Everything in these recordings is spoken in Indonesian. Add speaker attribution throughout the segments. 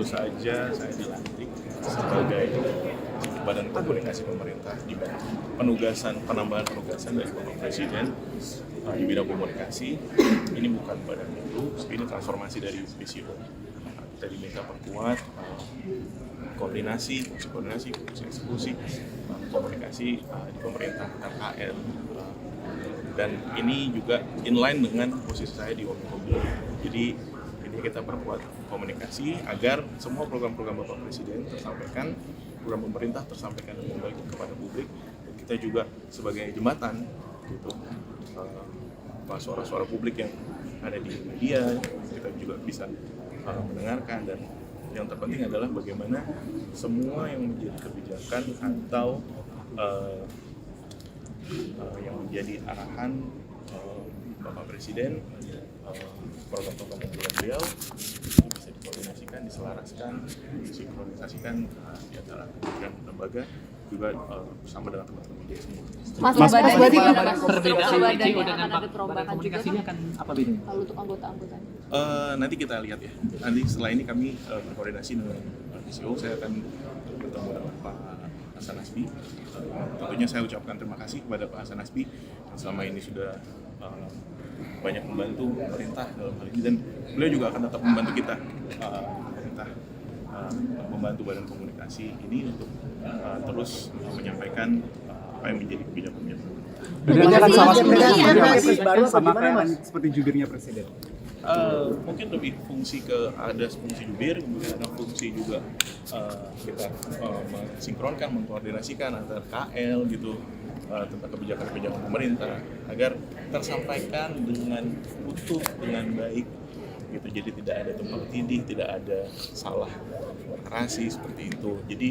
Speaker 1: saja saya dilantik sebagai Badan Komunikasi Pemerintah di mana penambahan penugasan dari Bapak Presiden di bidang komunikasi ini bukan badan baru, ini transformasi dari PCO. Kita diminta perkuat koordinasi, fungsi eksekusi, komunikasi di pemerintah RKL, dan ini juga inline dengan posisi saya di Wamenkom. Jadi ini kita perkuat komunikasi agar semua program-program Bapak Presiden tersampaikan, program pemerintah tersampaikan dengan baik kepada publik. Kita juga sebagai jembatan gitu, suara-suara publik yang ada di media kita juga bisa mendengarkan, dan yang terpenting adalah bagaimana semua yang menjadi kebijakan atau yang menjadi arahan Bapak Presiden, program-program unggulan beliau bisa dikoordinasikan, diselaraskan, disinkronisasikan di antara kementerian lembaga juga bersama dengan teman-teman media semua.
Speaker 2: Mas berarti
Speaker 3: perbedaan PCO dengan
Speaker 2: ada perubahan
Speaker 3: komunikasinya akan apa bedanya?
Speaker 2: kalau untuk anggota-anggotanya?
Speaker 1: Nanti kita lihat ya. Nanti setelah ini kami berkoordinasi dengan PCO. Saya akan bertemu dengan Pak Hasan Nasbi. Tentunya saya ucapkan terima kasih kepada Pak Hasan Nasbi yang selama ini sudah banyak membantu pemerintah dalam hal ini, dan beliau juga akan tetap membantu kita, pemerintah, membantu Badan Komunikasi ini untuk terus menyampaikan apa yang menjadi kebijakan-kebijakan.
Speaker 4: Bedanya kan
Speaker 3: sama kayak seperti jubirnya presiden.
Speaker 1: Mungkin lebih fungsi ada fungsi jubir, kemudian ada fungsi juga kita mensinkronkan, mengkoordinasikan antara KL gitu tentang kebijakan-kebijakan pemerintah agar tersampaikan dengan utuh, dengan baik gitu. Jadi tidak ada tumpang tindih, tidak ada salah narasi seperti itu. Jadi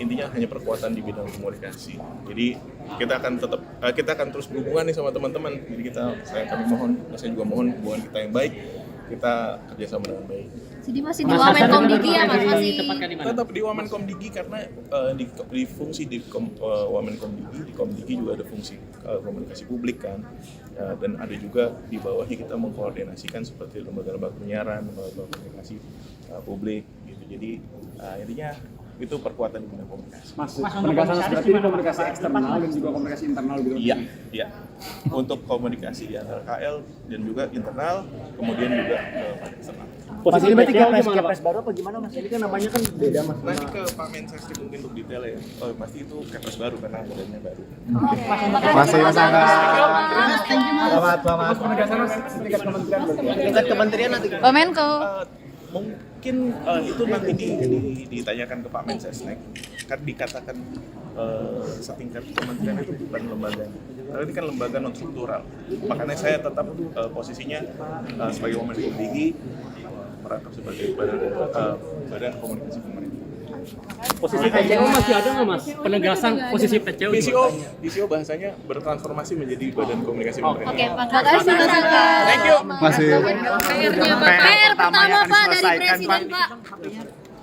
Speaker 1: intinya hanya perkuatan di bidang komunikasi. Jadi kita akan terus berhubungan nih sama teman-teman. Jadi saya juga mohon hubungan kita yang baik, kita kerjasama dengan baik.
Speaker 2: Jadi masih di Wamenkom Digi ya Mas? Masih
Speaker 1: tetap di Wamenkom Digi karena di fungsi di Wamenkom Digi, di Komdigi juga ada fungsi komunikasi publik kan, dan ada juga di bawahnya kita mengkoordinasikan seperti lembaga-lembaga penyiaran, lembaga komunikasi publik gitu. Jadi intinya itu perkuatan di bidang komunikasi.
Speaker 3: Mas penegasan berarti ini komunikasi eksternal dan juga komunikasi internal gitu.
Speaker 1: Iya. Untuk komunikasi di antara KL dan juga internal, kemudian juga eksternal.
Speaker 4: Posisi berarti Kepres baru apa gimana Mas? Ini kan namanya kan beda Mas.
Speaker 1: Nanti ke Pak Mensesnek mungkin untuk detail ya. Pasti itu Kepres baru karena badannya baru.
Speaker 4: Masih Mas Angga.
Speaker 3: Selamat penegasan setingkat kementerian.
Speaker 4: Tingkat kementerian nanti.
Speaker 2: Wamenko.
Speaker 1: Mungkin itu nanti ditanyakan ke Pak Mensesnek. Kan dikatakan setingkat kementerian itu bukan lembaga, tapi ini kan lembaga non struktural. Makanya saya tetap posisinya sebagai Wamenkom Digi merangkap sebagai badan komunikasi pemerintah.
Speaker 3: Posisi PCO masih ada nggak Mas? Penegasan posisi PCO.
Speaker 1: PCO bahasanya bertransformasi menjadi badan komunikasi pemerintah.
Speaker 2: Oke, makasih Mas Angga.
Speaker 1: Thank you.
Speaker 4: Masih
Speaker 2: PR pertama Pak dari Presiden Pak.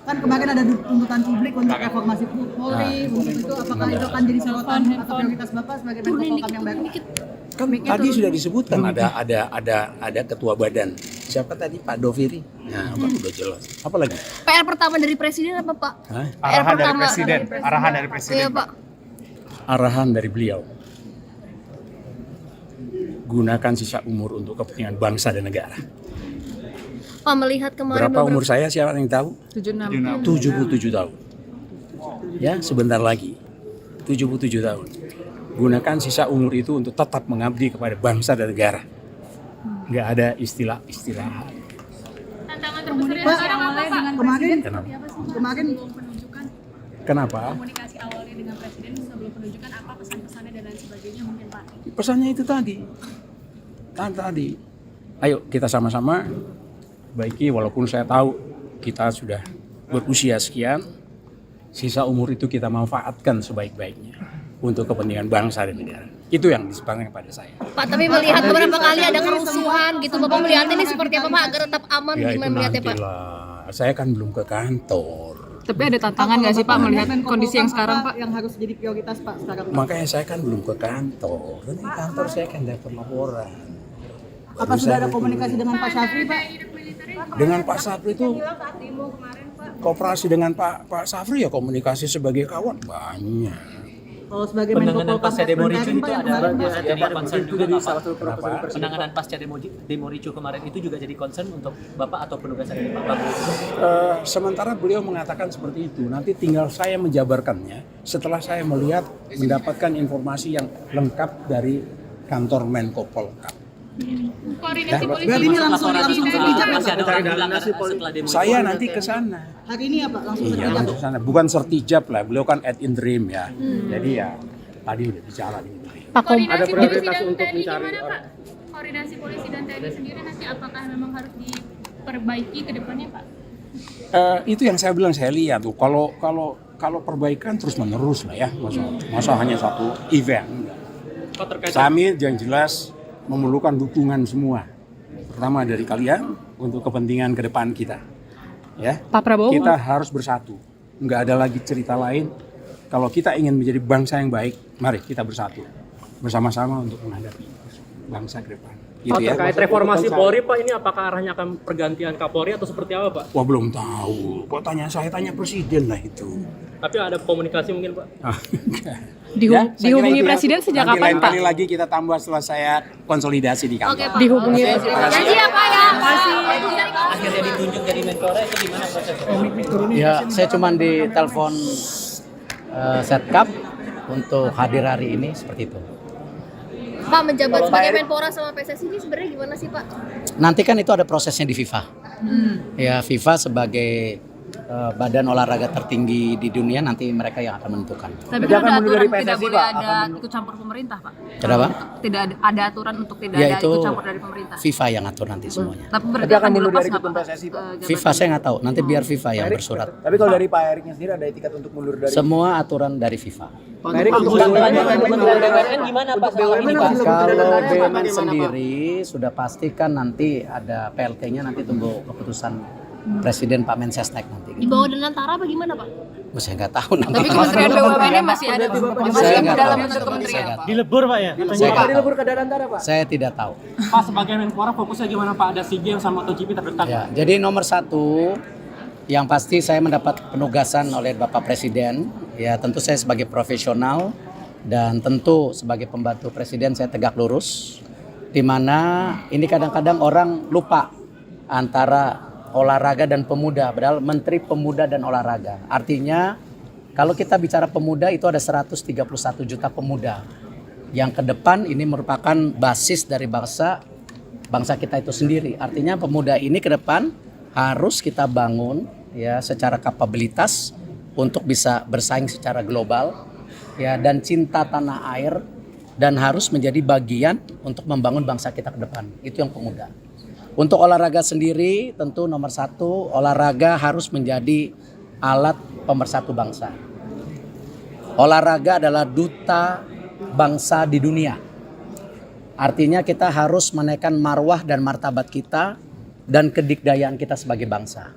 Speaker 5: Kan kemarin ada tuntutan publik untuk reformasi Polri, untuk itu apakah itu akan jadi sorotan atau prioritas Bapak sebagai Menko Polhukam yang baru?
Speaker 6: Kan tadi sudah disebutkan ada ketua badan. Siapa tadi? Pak Doviri. Nah, udah jelas. Apa lagi?
Speaker 2: PR pertama dari Presiden apa Pak?
Speaker 6: Hah?
Speaker 3: Arahan dari presiden.
Speaker 2: Iya Pak.
Speaker 6: Arahan dari beliau. Gunakan sisa umur untuk kepentingan bangsa dan negara.
Speaker 2: Pak melihat kemarin
Speaker 6: Berapa umur saya? Siapa yang tahu?
Speaker 2: 76.
Speaker 6: 77 tahun. Ya, sebentar lagi. 77 tahun. Gunakan sisa umur itu untuk tetap mengabdi kepada bangsa dan negara. Nggak ada istilah-istilah.
Speaker 7: Tantangan terbesarnya sekarang apa Pak?
Speaker 5: Kemarin
Speaker 6: Kenapa?
Speaker 7: Komunikasi awalnya dengan Presiden sebelum penunjukan apa pesan-pesannya dan lain sebagainya mungkin Pak?
Speaker 6: Pesannya itu tadi. Ayo kita sama-sama baiki, walaupun saya tahu kita sudah berusia sekian, sisa umur itu kita manfaatkan sebaik-baiknya untuk kepentingan bangsa dan negara. Itu yang disampaikan kepada saya.
Speaker 2: Pak, tapi melihat beberapa kali ada kerusuhan gitu, Bapak melihat ini seperti apa Pak agar tetap aman?
Speaker 6: Ya itu
Speaker 2: Gimana melihatnya Pak?
Speaker 6: nantilah. Saya kan belum ke kantor.
Speaker 8: Tapi ada tantangan nggak sih Pak melihat kondisi yang sekarang Pak?
Speaker 5: Yang harus jadi prioritas Pak sekarang.
Speaker 6: Makanya saya kan belum ke kantor. Nanti kantor saya kan dapat laporan.
Speaker 5: Apa sudah ada komunikasi dengan Pak Syafri Pak?
Speaker 6: Dengan Pak Safri itu kooperasi dengan Pak Safri ya komunikasi sebagai kawan banyak.
Speaker 5: Kalau sebagai Menko
Speaker 3: Penanganan pasca demo ricu itu
Speaker 5: Pak,
Speaker 3: ada
Speaker 5: kemarin
Speaker 3: jadi concern juga
Speaker 4: jadi
Speaker 3: Bapak.
Speaker 4: salah satu proposal presiden.
Speaker 3: Penanganan pasca demo ricu kemarin itu juga jadi concern untuk Bapak atau penugasan dari Pak Prabowo.
Speaker 6: Sementara beliau mengatakan seperti itu, nanti tinggal saya menjabarkannya setelah saya mendapatkan informasi yang lengkap dari kantor Menko Polhukam.
Speaker 7: Koordinasi polisi.
Speaker 5: Berarti ini langsung sertijab ya,
Speaker 3: Masih
Speaker 5: Pak?
Speaker 3: ada orang bilang setelah demo
Speaker 6: Saya nanti ke sana.
Speaker 5: Hari ini ya Pak, langsung
Speaker 6: Iya,
Speaker 5: sertijab.
Speaker 6: langsung ke sana. Bukan sertijab lah, beliau kan ad interim ya. Jadi ya tadi udah bicara di interim.
Speaker 7: Koordinasi polisi
Speaker 4: prioritas
Speaker 7: dan
Speaker 4: untuk
Speaker 7: TNI
Speaker 4: mencari
Speaker 7: gimana Pak? Koordinasi polisi dan TNI sendiri nanti apakah memang harus diperbaiki ke depannya Pak?
Speaker 6: Itu yang saya bilang, saya lihat tuh kalau perbaikan terus menerus lah ya, masa hanya satu event. Enggak.
Speaker 3: Pak, terkait
Speaker 6: Kami yang jelas memerlukan dukungan semua, pertama dari kalian untuk kepentingan ke depan kita. Ya,
Speaker 8: Pak Prabowo.
Speaker 6: kita harus bersatu. Nggak ada lagi cerita lain. Kalau kita ingin menjadi bangsa yang baik, mari kita bersatu bersama-sama untuk menghadapi bangsa ke depan.
Speaker 3: Pak,
Speaker 6: Gitu ya.
Speaker 3: terkait reformasi Polri Pak, ini apakah arahnya akan pergantian Kapolri atau seperti apa Pak?
Speaker 6: Wah, belum tahu. Kok tanya saya, tanya presiden lah itu.
Speaker 3: Tapi ada komunikasi mungkin Pak?
Speaker 8: Dihubungi presiden sejak
Speaker 6: Nanti
Speaker 8: kapan,
Speaker 6: lain
Speaker 8: Pak?
Speaker 6: kali lagi kita tambah setelah saya konsolidasi di kantor.
Speaker 2: Oke Pak.
Speaker 8: Dihubungi presiden.
Speaker 2: Janji ya Pak ya.
Speaker 3: Akhirnya ditunjuk jadi Menpora itu gimana prosesnya?
Speaker 9: Ya, saya cuma ditelepon Setkap untuk hadir hari ini seperti itu.
Speaker 2: Pak, menjabat sebagai Menpora sama PSSI ini sebenarnya gimana sih Pak?
Speaker 9: Nanti kan itu ada prosesnya di FIFA. Ya, FIFA sebagai badan olahraga tertinggi di dunia, nanti mereka yang akan menentukan.
Speaker 8: Tapi
Speaker 4: Dia
Speaker 8: kan
Speaker 4: akan
Speaker 8: ada
Speaker 4: mundur
Speaker 8: aturan
Speaker 4: dari
Speaker 8: tidak
Speaker 4: PSSI,
Speaker 8: boleh
Speaker 4: Pak?
Speaker 8: ada ikut campur pemerintah, Pak.
Speaker 9: Kenapa?
Speaker 8: Tidak ada aturan untuk tidak
Speaker 9: Ya,
Speaker 8: ada
Speaker 9: itu
Speaker 8: ikut campur dari pemerintah.
Speaker 9: FIFA yang atur nanti semuanya.
Speaker 8: Tapi berarti
Speaker 4: Dia akan mundur
Speaker 8: dilepas
Speaker 4: dari
Speaker 8: nggak,
Speaker 4: ketum
Speaker 8: Pak?
Speaker 4: PSSI, Pak?
Speaker 9: FIFA saya nggak tahu, nanti biar FIFA yang bersurat.
Speaker 4: Tapi kalau dari Pak Eriknya sendiri ada etikat untuk mundur dari
Speaker 9: Semua aturan dari FIFA.
Speaker 4: Pak Erik untuk
Speaker 3: BUMN gimana Pak? Selama ini Pak?
Speaker 9: Kalau BUMN sendiri sudah pastikan nanti ada PLT-nya, nanti tunggu keputusan Presiden Pak Mensesnek nanti.
Speaker 2: Di bawah Danantara apa gimana Pak?
Speaker 9: Oh, saya nggak tahu namanya.
Speaker 8: Tapi Kementerian BUMN-nya masih ada
Speaker 9: Saya nggak
Speaker 8: dalam
Speaker 9: tahu.
Speaker 8: bentuk kementerian,
Speaker 9: Saya nggak
Speaker 8: Pak.
Speaker 9: tahu.
Speaker 3: Dilebur Pak ya?
Speaker 9: Saya nggak
Speaker 4: Pak
Speaker 9: tahu.
Speaker 4: dilebur ke Danantara, Pak.
Speaker 9: Saya tidak tahu.
Speaker 3: Pak, sebagai Menpora fokusnya gimana Pak? Ada SEA Games sama MotoGP terdekat.
Speaker 9: Ya, jadi nomor satu yang pasti saya mendapat penugasan oleh Bapak Presiden. Ya, tentu saya sebagai profesional dan tentu sebagai pembantu Presiden saya tegak lurus. Di mana ini kadang-kadang orang lupa antara olahraga dan pemuda, padahal Menteri Pemuda dan Olahraga. Artinya kalau kita bicara pemuda itu ada 131 juta pemuda yang ke depan ini merupakan basis dari bangsa kita itu sendiri. Artinya pemuda ini ke depan harus kita bangun ya secara kapabilitas untuk bisa bersaing secara global ya, dan cinta tanah air, dan harus menjadi bagian untuk membangun bangsa kita ke depan. Itu yang pemuda. Untuk olahraga sendiri tentu nomor satu, olahraga harus menjadi alat pemersatu bangsa. Olahraga adalah duta bangsa di dunia. Artinya kita harus menaikkan marwah dan martabat kita dan kedikdayaan kita sebagai bangsa.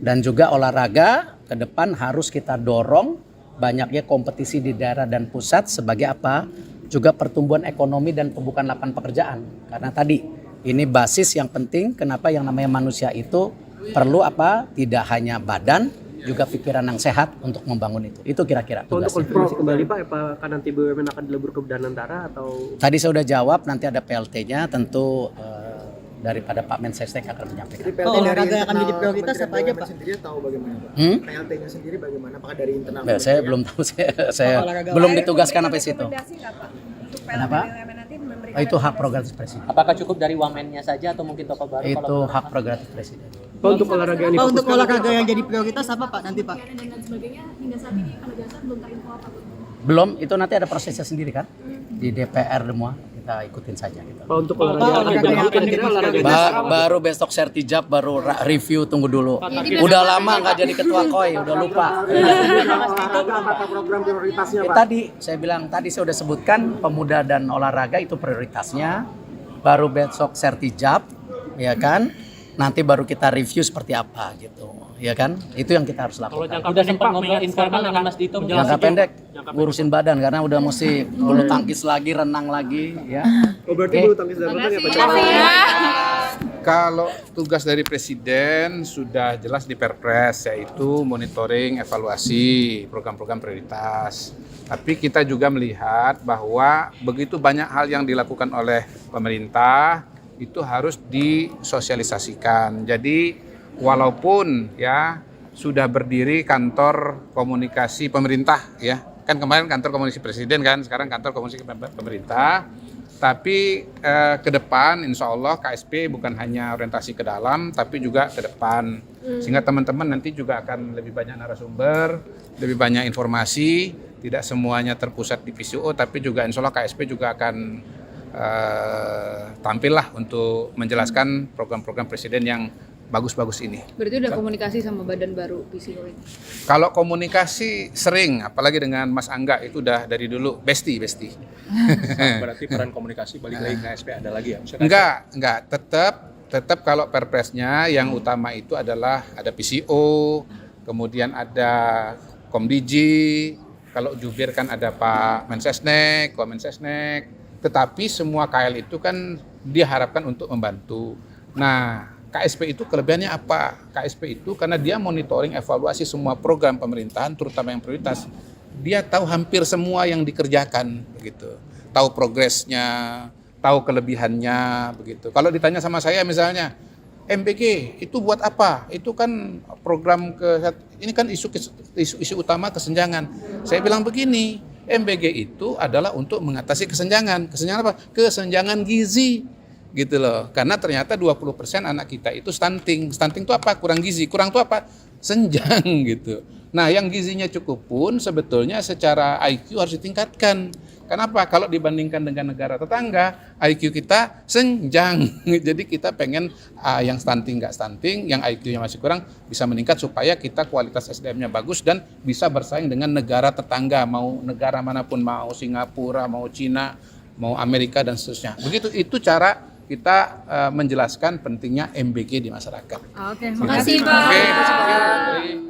Speaker 9: Dan juga olahraga ke depan harus kita dorong banyaknya kompetisi di daerah dan pusat sebagai apa? Juga pertumbuhan ekonomi dan pembukaan lapangan pekerjaan. Karena tadi ini basis yang penting, kenapa yang namanya manusia itu perlu apa? Tidak hanya badan, juga pikiran yang sehat untuk membangun itu. Itu kira-kira
Speaker 3: Untuk
Speaker 9: tugasnya.
Speaker 3: konfirmasi kembali Pak, apakah nanti BUMN akan dilebur ke Danantara atau?
Speaker 9: Tadi saya sudah jawab, nanti ada PLT-nya, tentu daripada Pak Mensesnek akan menyampaikan.
Speaker 5: Kalau olahraga akan jadi prioritas apa aja Pak?
Speaker 4: Sendiri tahu bagaimana, Pak? PLT-nya sendiri bagaimana? Apakah dari internal?
Speaker 9: Ya, saya belum tahu, saya belum ditugaskan sampai situ. Kenapa? Oh, itu hak prerogatif Presiden.
Speaker 3: Apakah cukup dari wamennya saja atau mungkin tokoh baru?
Speaker 9: Itu hak prerogatif Presiden.
Speaker 3: Pak, untuk olahraga yang
Speaker 5: Pak, untuk olahraga yang jadi prioritas apa Pak nanti Pak?
Speaker 7: Dan lain sebagainya hingga saat ini kalau jasa belum terinfo apa Pak?
Speaker 9: Belum, itu nanti ada prosesnya sendiri kan? Di DPR semua, kita ikutin saja gitu.
Speaker 3: Pak, untuk olahraga
Speaker 9: Baru besok sertijab, baru review, tunggu dulu. Udah lama nggak jadi ketua KOI, udah lupa.
Speaker 4: Program prioritasnya, Pak?
Speaker 9: Tadi saya bilang, tadi saya udah sebutkan pemuda dan olahraga itu prioritasnya. Baru besok sertijab, ya kan? Nanti baru kita review seperti apa gitu, ya kan? Itu yang kita harus lakukan.
Speaker 3: udah sempat ngobrol informal dengan Mas Dito.
Speaker 9: Jangka pendek, ngurusin badan karena udah mesti bulu tangkis lagi, renang lagi, ya.
Speaker 4: Oh, berarti bulu tangkis dan renang ya, Pak?
Speaker 8: Terima kasih ya.
Speaker 6: Kalau tugas dari Presiden sudah jelas di Perpres, yaitu monitoring, evaluasi program-program prioritas. Tapi kita juga melihat bahwa begitu banyak hal yang dilakukan oleh pemerintah, itu harus disosialisasikan. Jadi walaupun ya sudah berdiri kantor komunikasi pemerintah ya, kan kemarin kantor komunikasi Presiden kan, sekarang kantor komunikasi pemerintah. Tapi ke depan insya Allah KSP bukan hanya orientasi ke dalam, tapi juga ke depan. Sehingga teman-teman nanti juga akan lebih banyak narasumber, lebih banyak informasi, tidak semuanya terpusat di PCO, tapi juga insya Allah KSP juga akan tampil lah untuk menjelaskan program-program Presiden yang bagus-bagus ini.
Speaker 8: Berarti udah komunikasi sama badan baru PCO ini?
Speaker 6: Kalau komunikasi sering, apalagi dengan Mas Angga itu udah dari dulu besti.
Speaker 3: Berarti peran komunikasi balik lagi ke KSP ada lagi ya?
Speaker 6: Enggak, tetap kalau perpresnya yang utama itu adalah ada PCO, kemudian ada Komdiji, kalau jubir kan ada Pak Mensesnek, Komensesnek, tetapi semua KL itu kan diharapkan untuk membantu. Nah, KSP itu kelebihannya apa? KSP itu karena dia monitoring evaluasi semua program pemerintahan, terutama yang prioritas. Dia tahu hampir semua yang dikerjakan, begitu. Tahu progresnya, tahu kelebihannya, begitu. Kalau ditanya sama saya misalnya, MBG itu buat apa? Itu kan program ini kan isu utama kesenjangan. Saya bilang begini, MBG itu adalah untuk mengatasi kesenjangan. Kesenjangan apa? Kesenjangan gizi. Gitu loh, karena ternyata 20% anak kita itu stunting. Stunting itu apa? Kurang gizi. Kurang itu apa? Senjang gitu. Nah, yang gizinya cukup pun sebetulnya secara IQ harus ditingkatkan. Kenapa? Kalau dibandingkan dengan negara tetangga, IQ kita senjang. Jadi kita pengen yang stunting nggak stunting, yang IQ-nya masih kurang bisa meningkat supaya kita kualitas SDM-nya bagus dan bisa bersaing dengan negara tetangga, mau negara manapun, mau Singapura, mau Cina, mau Amerika dan seterusnya. Begitu itu cara kita menjelaskan pentingnya MBG di masyarakat.
Speaker 8: Oke, makasih Pak.
Speaker 6: Oke.